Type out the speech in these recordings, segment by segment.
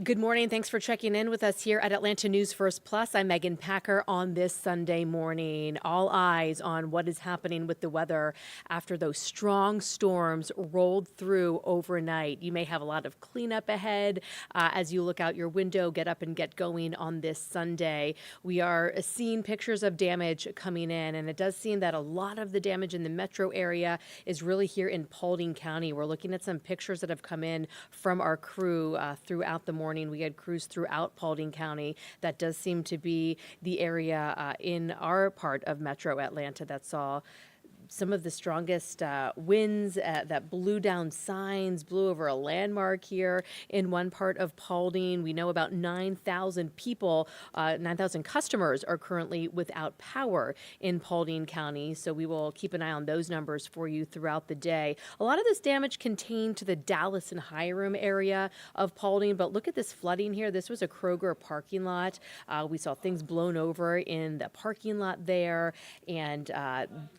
Good morning. Thanks for checking in with us here at Atlanta News First Plus. I'm Megan Packer on this Sunday morning. All eyes on what is happening with the weather after those strong storms rolled through overnight. You may have a lot of cleanup ahead as you look out your window, get up and get going on this Sunday. We are seeing pictures of damage coming in, and it does seem that a lot of the damage in the metro area is really here in Paulding County. We're looking at some pictures that have come in from our crew throughout the morning. We had crews throughout Paulding County. That does seem to be the area in our part of Metro Atlanta that saw some of the strongest winds that blew down signs, blew over a landmark here in one part of Paulding. We know about 9,000 people, 9,000 customers are currently without power in Paulding County. So we will keep an eye on those numbers for you throughout the day. A lot of this damage contained to the Dallas and Hiram area of Paulding, but look at this flooding here. This was a Kroger parking lot. We saw things blown over in the parking lot there, and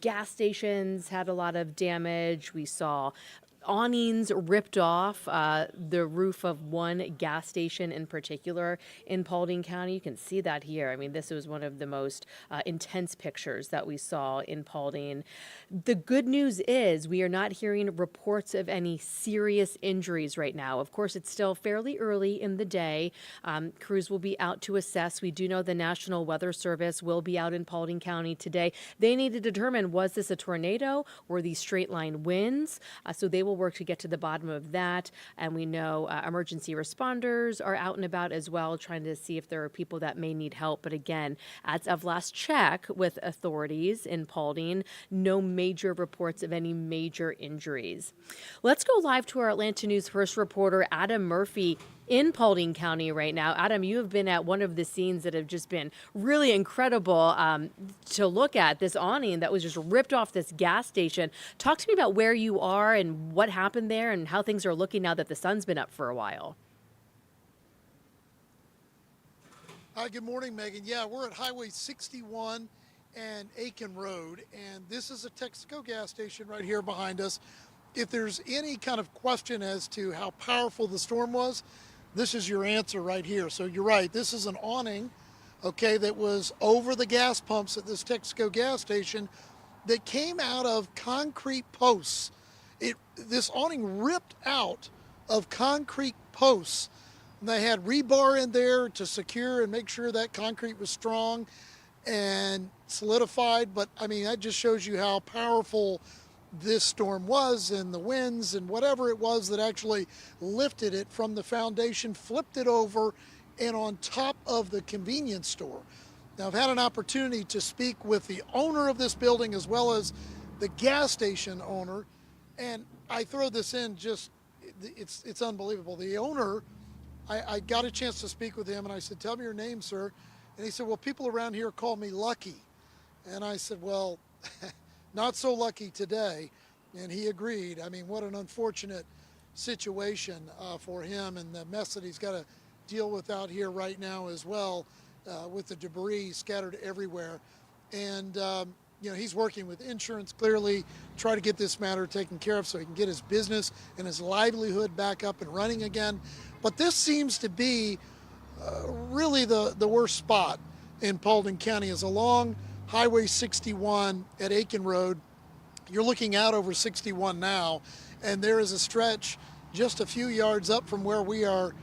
gas stations had a lot of damage. We saw awnings ripped off the roof of one gas station in particular in Paulding County. You can see that here. I mean, this was one of the most intense pictures that we saw in Paulding. The good news is we are not hearing reports of any serious injuries right now. Of course, it's still fairly early in the day. Crews will be out to assess. We do know the National Weather Service will be out in Paulding County today. They need to determine, was this a tornado? Were these straight line winds? So they will work to get to the bottom of that. And we know emergency responders are out and about as well, trying to see if there are people that may need help. But again, as of last check with authorities in Paulding, no major reports of any major injuries. Let's go live to our Atlanta News First reporter, Adam Murphy, in Paulding County right now. Adam, you have been at one of the scenes that have just been really incredible to look at, this awning that was just ripped off this gas station. Talk to me about where you are and what happened there and how things are looking now that the sun's been up for a while. Hi, good morning, Megan. Yeah, we're at Highway 61 and Aiken Road, and this is a Texaco gas station right here behind us. If there's any kind of question as to how powerful the storm was, this is your answer right here. So you're right, this is an awning, okay, that was over the gas pumps at this Texaco gas station that came out of concrete posts. This awning ripped out of concrete posts. And they had rebar in there to secure and make sure that concrete was strong and solidified. But I mean, that just shows you how powerful this storm was, and the winds and whatever it was that actually lifted it from the foundation, flipped it over and on top of the convenience store. Now, I've had an opportunity to speak with the owner of this building as well as the gas station owner, and I throw this in, just it's unbelievable. The owner, I got a chance to speak with him, and I said, "Tell me your name, sir." And he said, "Well, people around here call me Lucky." And I said, "Well, not so lucky today." And he agreed. I mean, what an unfortunate situation for him, and the mess that he's got to deal with out here right now as well, with the debris scattered everywhere. And you know, he's working with insurance, clearly, try to get this matter taken care of so he can get his business and his livelihood back up and running again. But this seems to be really the worst spot in Paulding County, is along Highway 61 at Aiken Road. You're looking out over 61 now, and there is a stretch just a few yards up from where we are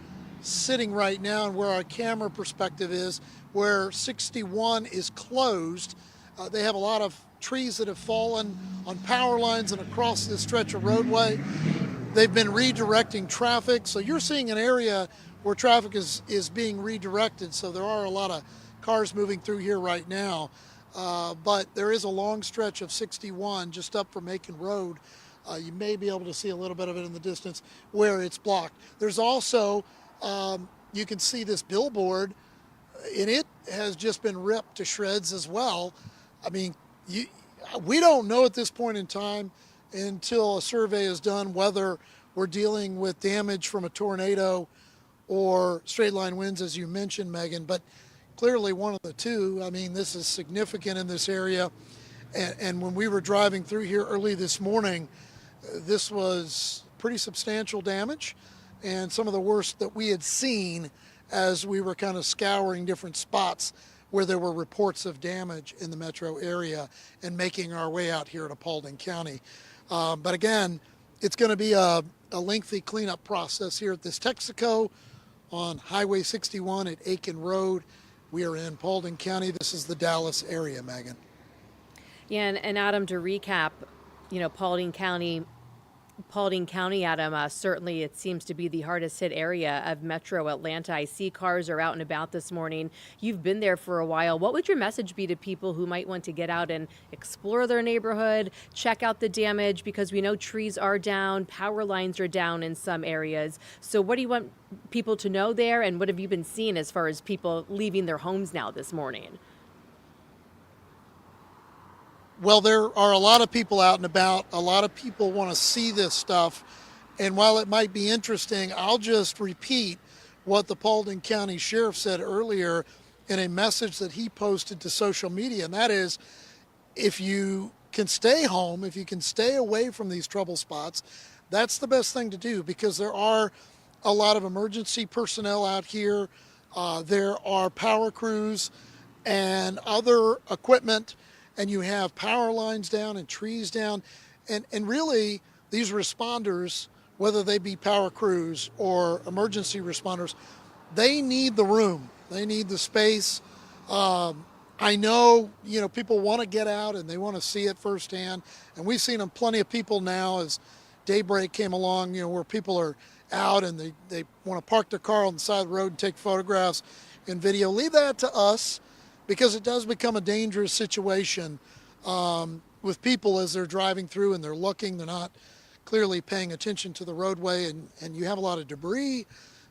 sitting right now and where our camera perspective is, where 61 is closed. They have a lot of trees that have fallen on power lines and across this stretch of roadway. They've been redirecting traffic, so you're seeing an area where traffic is being redirected, so there are a lot of cars moving through here right now. But there is a long stretch of 61 just up from Aiken Road. You may be able to see a little bit of it in the distance where it's blocked. There's also, you can see this billboard, and it has just been ripped to shreds as well. I mean, we don't know at this point in time, until a survey is done, whether we're dealing with damage from a tornado or straight line winds, as you mentioned, Megan, but clearly one of the two. I mean, this is significant in this area. And when we were driving through here early this morning, this was pretty substantial damage. and some of the worst that we had seen as we were kind of scouring different spots where there were reports of damage in the metro area and making our way out here to Paulding County. But again, it's going to be a lengthy cleanup process here at this Texaco on Highway 61 at Aiken Road. We are in Paulding County. This is the Dallas area, Megan. Yeah, and Adam, to recap, Paulding County, Adam, certainly it seems to be the hardest hit area of metro Atlanta. I see cars are out and about this morning. You've been there for a while. What would your message be to people who might want to get out and explore their neighborhood, check out the damage? Because we know trees are down, power lines are down in some areas. So what do you want people to know there? And what have you been seeing as far as people leaving their homes now this morning? Well, there are a lot of people out and about. A lot of people want to see this stuff. And while it might be interesting, I'll just repeat what the Paulding County Sheriff said earlier in a message that he posted to social media. And that is, if you can stay home, if you can stay away from these trouble spots, that's the best thing to do, because there are a lot of emergency personnel out here. There are power crews and other equipment, and you have power lines down and trees down. And really, these responders, whether they be power crews or emergency responders, they need the room. They need the space. I know, people want to get out and they want to see it firsthand. And we've seen plenty of people now as daybreak came along, where people are out and they want to park their car on the side of the road and take photographs and video. Leave that to us, because it does become a dangerous situation with people as they're driving through and they're looking. They're not clearly paying attention to the roadway, and you have a lot of debris.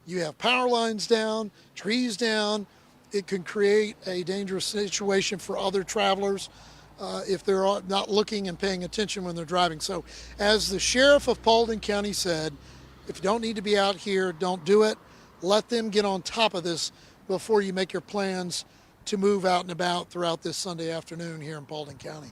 You have power lines down, trees down. It can create a dangerous situation for other travelers if they're not looking and paying attention when they're driving. So as the sheriff of Paulding County said, if you don't need to be out here, don't do it. Let them get on top of this before you make your plans to move out and about throughout this Sunday afternoon here in Paulding County.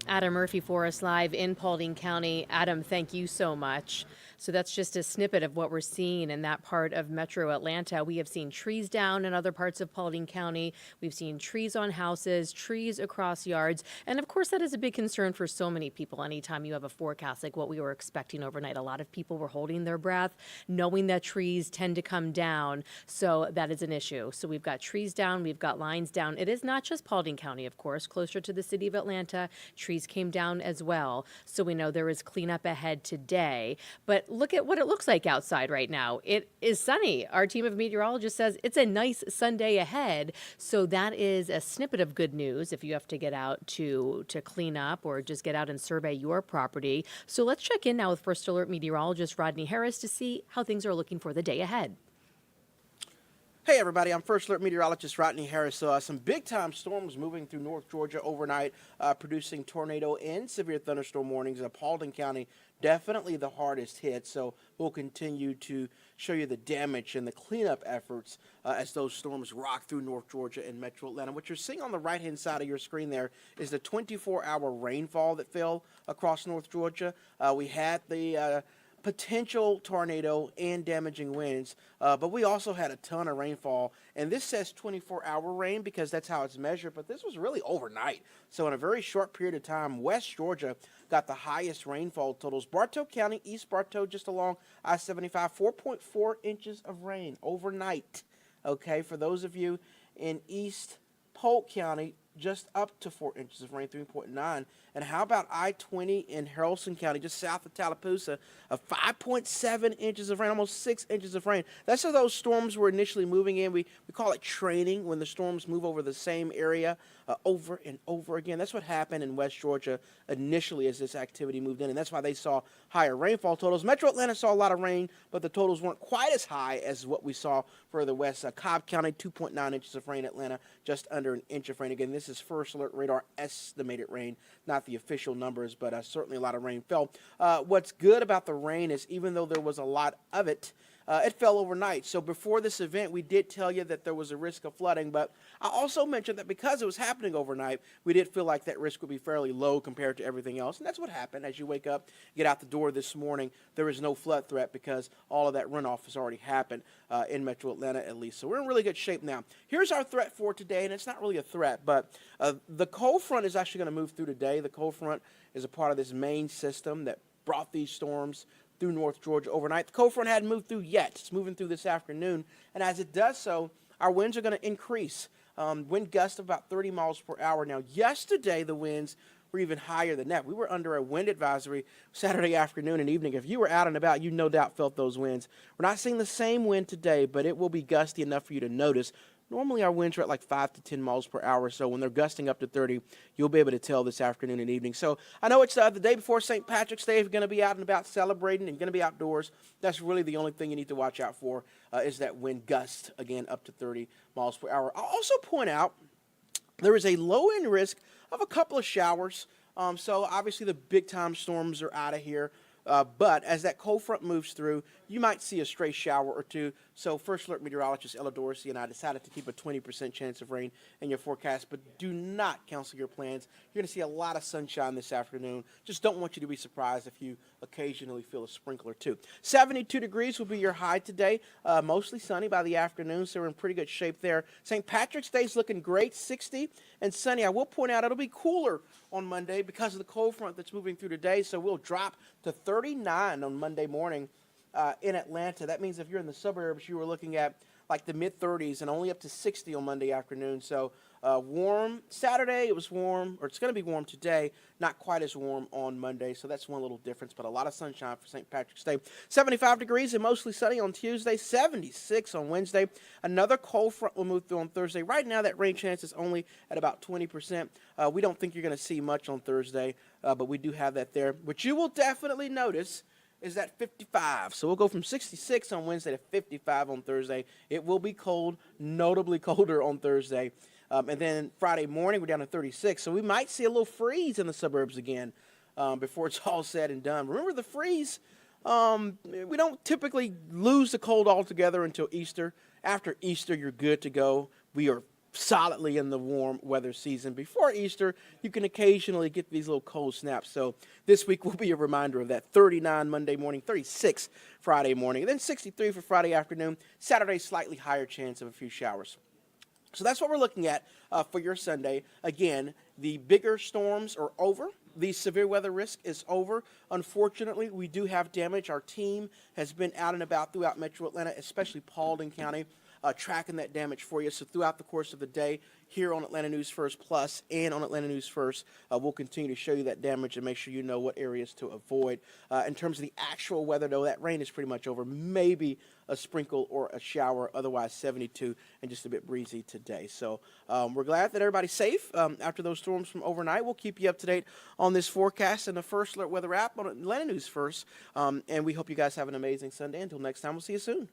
Adam Murphy for us live in Paulding County. Adam, thank you so much. So that's just a snippet of what we're seeing in that part of metro Atlanta. We have seen trees down in other parts of Paulding County. We've seen trees on houses, trees across yards. And of course, that is a big concern for so many people. Anytime you have a forecast like what we were expecting overnight, a lot of people were holding their breath, knowing that trees tend to come down. So that is an issue. So we've got trees down, we've got lines down. It is not just Paulding County, of course, closer to the city of Atlanta. Trees came down as well. So we know there is cleanup ahead today. But look at what it looks like outside right now. It is sunny. Our team of meteorologists says it's a nice Sunday ahead. So that is a snippet of good news if you have to get out to clean up or just get out and survey your property. So let's check in now with First Alert meteorologist Rodney Harris to see how things are looking for the day ahead. Hey everybody, I'm First Alert Meteorologist Rodney Harris. Some big-time storms moving through North Georgia overnight, producing tornado and severe thunderstorm warnings in Paulding County. Definitely the hardest hit, so we'll continue to show you the damage and the cleanup efforts as those storms rock through North Georgia and metro Atlanta. What you're seeing on the right-hand side of your screen there is the 24-hour rainfall that fell across North Georgia. We had the potential tornado and damaging winds, but we also had a ton of rainfall, and this says 24-hour rain because that's how it's measured, but this was really overnight. So in a very short period of time, West Georgia got the highest rainfall totals. Bartow County, East Bartow, just along I-75, 4.4 inches of rain overnight. Okay, for those of you in East Polk County, just up to 4 inches of rain, 3.9. And how about I-20 in Haralson County, just south of Tallapoosa, of 5.7 inches of rain, almost 6 inches of rain. That's how those storms were initially moving in. We call it training, when the storms move over the same area over and over again. That's what happened in West Georgia initially as this activity moved in, and that's why they saw higher rainfall totals. Metro Atlanta saw a lot of rain, but the totals weren't quite as high as what we saw further west. Cobb County, 2.9 inches of rain. Atlanta, just under an inch of rain. Again, this is First Alert Radar estimated rain, not the official numbers, but certainly a lot of rain fell. What's good about the rain is even though there was a lot of it, it fell overnight. So before this event, we did tell you that there was a risk of flooding, but I also mentioned that because it was happening overnight, we did feel like that risk would be fairly low compared to everything else. And that's what happened. As you wake up, get out the door this morning, there is no flood threat because all of that runoff has already happened in Metro Atlanta at least. So we're in really good shape now. Here's our threat for today, and it's not really a threat, but the cold front is actually going to move through today. The cold front is a part of this main system that brought these storms through North Georgia overnight. The cold front hadn't moved through yet. It's moving through this afternoon, and as it does so, our winds are going to increase. Wind gusts of about 30 miles per hour. Now, yesterday, the winds were even higher than that. We were under a wind advisory Saturday afternoon and evening. If you were out and about, you no doubt felt those winds. We're not seeing the same wind today, but it will be gusty enough for you to notice. Normally, our winds are at like 5 to 10 miles per hour, so when they're gusting up to 30, you'll be able to tell this afternoon and evening. So I know it's the day before St. Patrick's Day. If you're going to be out and about celebrating and going to be outdoors, that's really the only thing you need to watch out for is that wind gust, again, up to 30 miles per hour. I'll also point out there is a low-end risk of a couple of showers. So obviously the big-time storms are out of here. But as that cold front moves through, you might see a stray shower or two. So First Alert Meteorologist Ella Dorsey and I decided to keep a 20% chance of rain in your forecast, but do not cancel your plans. You're going to see a lot of sunshine this afternoon. Just don't want you to be surprised if you occasionally feel a sprinkler too. 72 degrees will be your high today. Mostly sunny by the afternoon, so we're in pretty good shape there. St. Patrick's Day is looking great, 60 and sunny. I will point out it'll be cooler on Monday because of the cold front that's moving through today, so we'll drop to 39 on Monday morning in Atlanta. That means if you're in the suburbs, you were looking at like the mid-30s and only up to 60 on Monday afternoon. So warm Saturday, it was warm, or it's going to be warm today, not quite as warm on Monday. So that's one little difference, but a lot of sunshine for St. Patrick's Day. 75 degrees and mostly sunny on Tuesday, 76 on Wednesday. Another cold front will move through on Thursday. Right now, that rain chance is only at about 20%. We don't think you're going to see much on Thursday, but we do have that there. What you will definitely notice is that 55. So we'll go from 66 on Wednesday to 55 on Thursday. It will be cold, notably colder on Thursday. And then Friday morning, we're down to 36. So we might see a little freeze in the suburbs again before it's all said and done. Remember the freeze? We don't typically lose the cold altogether until Easter. After Easter, you're good to go. We are solidly in the warm weather season. Before Easter, you can occasionally get these little cold snaps. So this week will be a reminder of that. 39 Monday morning, 36 Friday morning, and then 63 for Friday afternoon. Saturday, slightly higher chance of a few showers. So that's what we're looking at for your Sunday. Again, the bigger storms are over. The severe weather risk is over. Unfortunately, we do have damage. Our team has been out and about throughout Metro Atlanta, especially Paulding County, tracking that damage for you. So throughout the course of the day, here on Atlanta News First Plus and on Atlanta News First, we'll continue to show you that damage and make sure you know what areas to avoid. In terms of the actual weather, though, that rain is pretty much over. Maybe a sprinkle or a shower, otherwise 72 and just a bit breezy today. So we're glad that everybody's safe after those storms from overnight. We'll keep you up to date on this forecast and the First Alert Weather app on Atlanta News First. And we hope you guys have an amazing Sunday. Until next time, we'll see you soon.